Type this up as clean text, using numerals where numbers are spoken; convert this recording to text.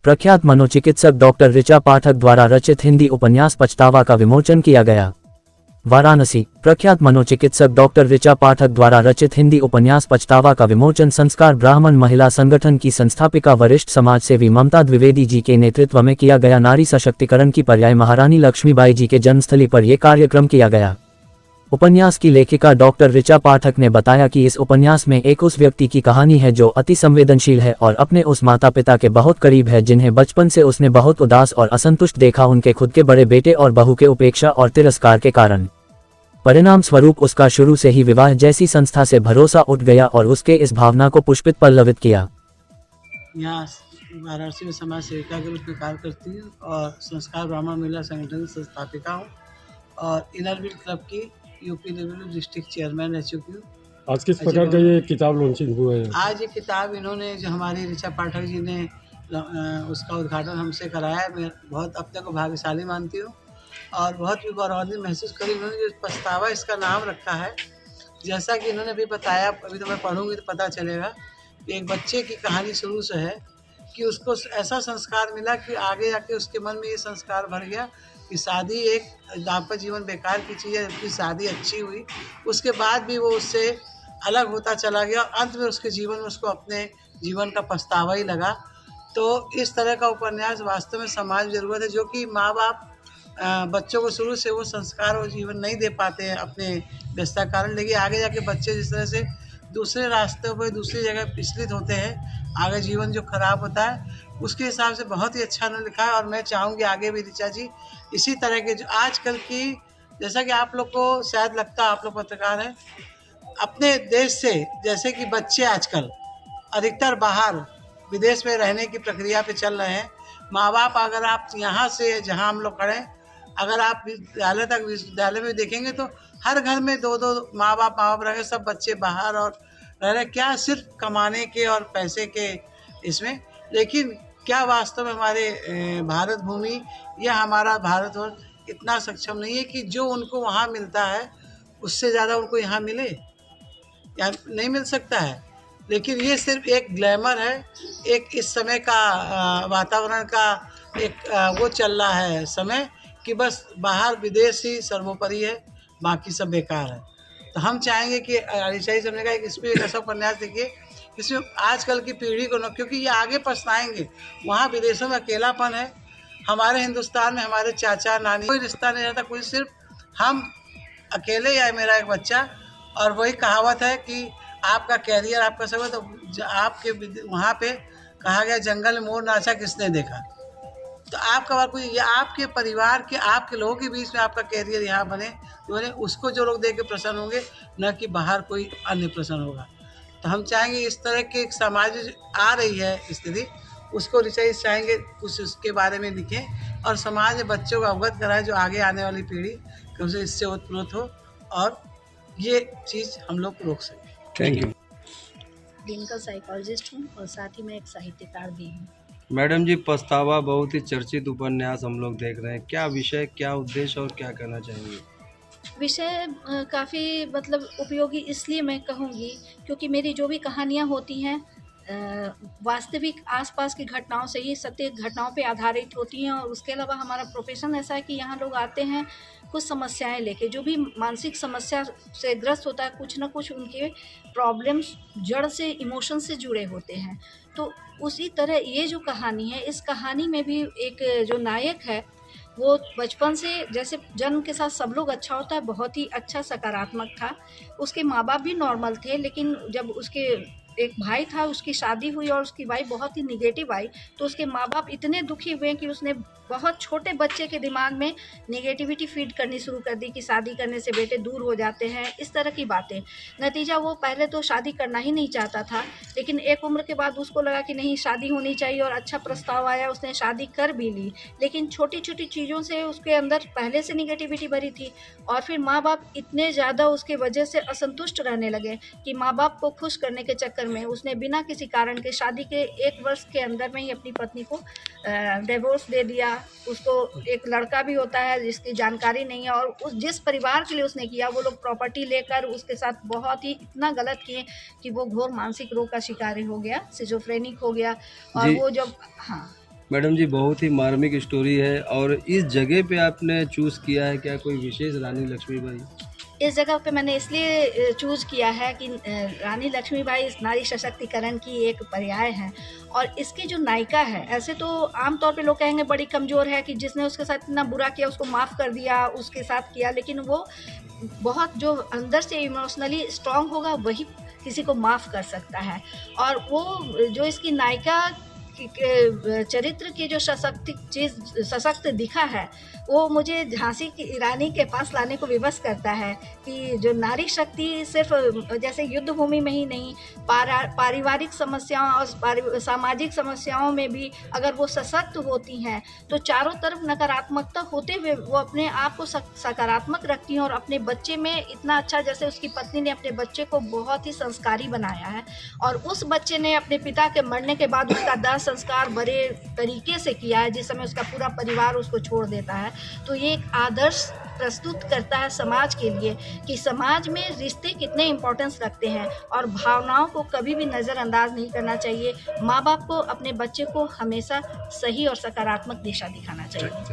प्रख्यात मनोचिकित्सक डॉक्टर ऋचा पाठक द्वारा रचित हिंदी उपन्यास पछतावा का विमोचन किया गया। वाराणसी। प्रख्यात मनोचिकित्सक डॉक्टर ऋचा पाठक द्वारा रचित हिंदी उपन्यास पछतावा का विमोचन संस्कार ब्राह्मण महिला संगठन की संस्थापिका वरिष्ठ समाजसेवी ममता द्विवेदी जी के नेतृत्व में किया गया। नारी सशक्तिकरण की पर्याय महारानी लक्ष्मीबाई जी के जन्मस्थली पर यह कार्यक्रम किया गया। उपन्यास की लेखिका डॉक्टर ऋचा पाठक ने बताया कि इस उपन्यास में एक उस व्यक्ति की कहानी है जो अति संवेदनशील है और अपने उस माता पिता के बहुत करीब है जिन्हें बचपन से उसने बहुत उदास और असंतुष्ट देखा, उनके खुद के बड़े बेटे और बहू के उपेक्षा और तिरस्कार के कारण। परिणाम स्वरूप उसका शुरू से ही विवाह जैसी संस्था से भरोसा उठ गया और उसके इस भावना को पुष्पित पल्लवित किया। यहाँ वाराणसी में समाज सेविका के रूप में कार्य करती हूँ और संस्कार ब्राह्मण महिला संगठन की संस्थापिका हूँ और इनर व्हील क्लब की यूपी लेवल डिस्ट्रिक्ट चेयरमैन रह चुकी हूँ। आज किस प्रकार का ये किताब लॉन्चिंग हुआ है? आज ये किताब इन्होंने जो हमारी ऋचा पाठक जी ने उसका उद्घाटन हमसे कराया है। मैं बहुत अपने को भाग्यशाली मानती हूँ और बहुत भी गौरवान्वित महसूस करी। इन्होंने जो पछतावा इसका नाम रखा है, जैसा कि इन्होंने भी बताया, अभी तो मैं पढ़ूंगी तो पता चलेगा कि एक बच्चे की कहानी शुरू से है कि उसको ऐसा संस्कार मिला कि आगे जाके उसके मन में ये संस्कार भर गया कि शादी एक दाम्पत्य जीवन बेकार की चीज़ है, जबकि शादी अच्छी हुई उसके बाद भी वो उससे अलग होता चला गया और अंत में उसके जीवन में उसको अपने जीवन का पछतावा ही लगा। तो इस तरह का उपन्यास वास्तव में समाज में ज़रूरत है, जो कि माँ बाप बच्चों को शुरू से वो संस्कार और जीवन नहीं दे पाते हैं अपने व्यस्तता कारण, लेकिन आगे जाके बच्चे जिस तरह से दूसरे रास्तों पर दूसरी जगह विचलित होते हैं, आगे जीवन जो खराब होता है, उसके हिसाब से बहुत ही अच्छा उन्होंने लिखा है। और मैं चाहूँगी आगे भी ऋचा जी इसी तरह के जो आजकल की, जैसा कि आप लोग को शायद लगता है आप लोग पत्रकार हैं, अपने देश से जैसे कि बच्चे आजकल अधिकतर बाहर विदेश में रहने की प्रक्रिया पे चल रहे हैं। माँ बाप अगर आप यहाँ से जहाँ हम लोग खड़े, अगर आप विश्वविद्यालय में देखेंगे तो हर घर में दो दो माँ बाप रह गए, सब बच्चे बाहर और रह रहे, क्या सिर्फ कमाने के और पैसे के इसमें, लेकिन क्या वास्तव में हमारे भारत भूमि या हमारा भारतवर्ष इतना सक्षम नहीं है कि जो उनको वहाँ मिलता है उससे ज़्यादा उनको यहाँ मिले, या नहीं मिल सकता है। लेकिन ये सिर्फ एक ग्लैमर है, एक इस समय का वातावरण का एक वो चल रहा है समय कि बस बाहर विदेश ही सर्वोपरि है, बाकी सब बेकार है। तो हम चाहेंगे कि ऋचा जी समझेगा इसमें एक ऐसा उपन्यास देखिए इसमें आजकल की पीढ़ी को न, क्योंकि ये आगे पछताएंगे। वहाँ विदेशों में अकेलापन है, हमारे हिंदुस्तान में हमारे चाचा नानी कोई रिश्ता नहीं रहता, कोई सिर्फ हम अकेले या मेरा एक बच्चा। और वही कहावत है कि आपका कैरियर आपका सब है, तो आपके वहाँ पे कहा गया जंगल में मोर नाचा किसने देखा। तो आपका कोई या आपके परिवार के आपके लोगों के बीच में आपका कैरियर यहाँ बने, तो उसको जो लोग देख के प्रसन्न होंगे, न कि बाहर कोई अन्य प्रसन्न होगा। तो हम चाहेंगे इस तरह के एक समाज आ रही है स्थिति, उसको ऋचा जी चाहेंगे कुछ उसके बारे में लिखें और समाज में बच्चों को अवगत कराए, जो आगे आने वाली पीढ़ी कम से इससे उत्प्रोत हो और ये चीज़ हम लोग रोक सकें। Thank you. क्लिनिकल साइकोलॉजिस्ट हूँ और साथ ही मैं एक साहित्यकार भी हूँ। मैडम जी, पछतावा बहुत ही चर्चित उपन्यास हम लोग देख रहे हैं, क्या विषय, क्या उद्देश्य और क्या कहना चाहेंगे? विषय काफ़ी मतलब उपयोगी इसलिए मैं कहूँगी क्योंकि मेरी जो भी कहानियाँ होती हैं वास्तविक आसपास की घटनाओं से ही, सत्य घटनाओं पे आधारित होती हैं। और उसके अलावा हमारा प्रोफेशन ऐसा है कि यहाँ लोग आते हैं कुछ समस्याएं लेके, जो भी मानसिक समस्या से ग्रस्त होता है, कुछ ना कुछ उनके प्रॉब्लम्स जड़ से, इमोशन से जुड़े होते हैं। तो उसी तरह ये जो कहानी है, इस कहानी में भी एक जो नायक है वो बचपन से, जैसे जन्म के साथ सब लोग अच्छा होता है, बहुत ही अच्छा सकारात्मक था। उसके माँ बाप भी नॉर्मल थे, लेकिन जब उसके एक भाई था, उसकी शादी हुई और उसकी वाइफ बहुत ही निगेटिव आई, तो उसके माँ बाप इतने दुखी हुए कि उसने बहुत छोटे बच्चे के दिमाग में नेगेटिविटी फीड करनी शुरू कर दी कि शादी करने से बेटे दूर हो जाते हैं, इस तरह की बातें। नतीजा वो पहले तो शादी करना ही नहीं चाहता था, लेकिन एक उम्र के बाद उसको लगा कि नहीं, शादी होनी चाहिए और अच्छा प्रस्ताव आया, उसने शादी कर भी ली। लेकिन छोटी छोटी चीज़ों से उसके अंदर पहले से निगेटिविटी भरी थी और फिर माँ बाप इतने ज़्यादा उसके वजह से असंतुष्ट रहने लगे कि माँ बाप को खुश करने के चक्कर में उसने बिना किसी कारण के शादी के 1 वर्ष के अंदर में ही अपनी पत्नी को डिवोर्स दे दिया। उसको एक लड़का भी होता है जिसकी जानकारी नहीं है, और उस जिस परिवार के लिए उसने किया, वो लोग प्रॉपर्टी लेकर उसके साथ बहुत ही इतना गलत किए कि वो घोर मानसिक रोग का शिकार हो गया, सिजोफ्रेनिक हो गया। और वो जब मैडम जी, बहुत ही मार्मिक स्टोरी है। और इस जगह पे आपने चूज़ किया है, क्या कोई विशेष रानी लक्ष्मीबाई? इस जगह पे मैंने इसलिए चूज़ किया है कि रानी लक्ष्मीबाई इस नारी सशक्तिकरण की एक पर्याय है। और इसकी जो नायिका है, ऐसे तो आम तौर पे लोग कहेंगे बड़ी कमज़ोर है कि जिसने उसके साथ इतना बुरा किया उसको माफ़ कर दिया, उसके साथ किया, लेकिन वो बहुत जो अंदर से इमोशनली स्ट्रॉन्ग होगा वही किसी को माफ़ कर सकता है। और वो जो इसकी नायिका के चरित्र की जो सशक्त दिखा है, वो मुझे झांसी की रानी के पास लाने को विवश करता है कि जो नारी शक्ति सिर्फ जैसे युद्ध भूमि में ही नहीं, पारिवारिक समस्याओं और सामाजिक समस्याओं में भी अगर वो सशक्त होती हैं तो चारों तरफ नकारात्मकता होते हुए वो अपने आप को सकारात्मक रखती हैं और अपने बच्चे में इतना अच्छा, जैसे उसकी पत्नी ने अपने बच्चे को बहुत ही संस्कारी बनाया है और उस बच्चे ने अपने पिता के मरने के बाद उसका दाह संस्कार बड़े तरीके से किया है, जिस समय उसका पूरा परिवार उसको छोड़ देता है। तो ये एक आदर्श प्रस्तुत करता है समाज के लिए कि समाज में रिश्ते कितने इम्पोर्टेंस रखते हैं और भावनाओं को कभी भी नज़रअंदाज नहीं करना चाहिए। माँ बाप को अपने बच्चे को हमेशा सही और सकारात्मक दिशा दिखाना चाहिए।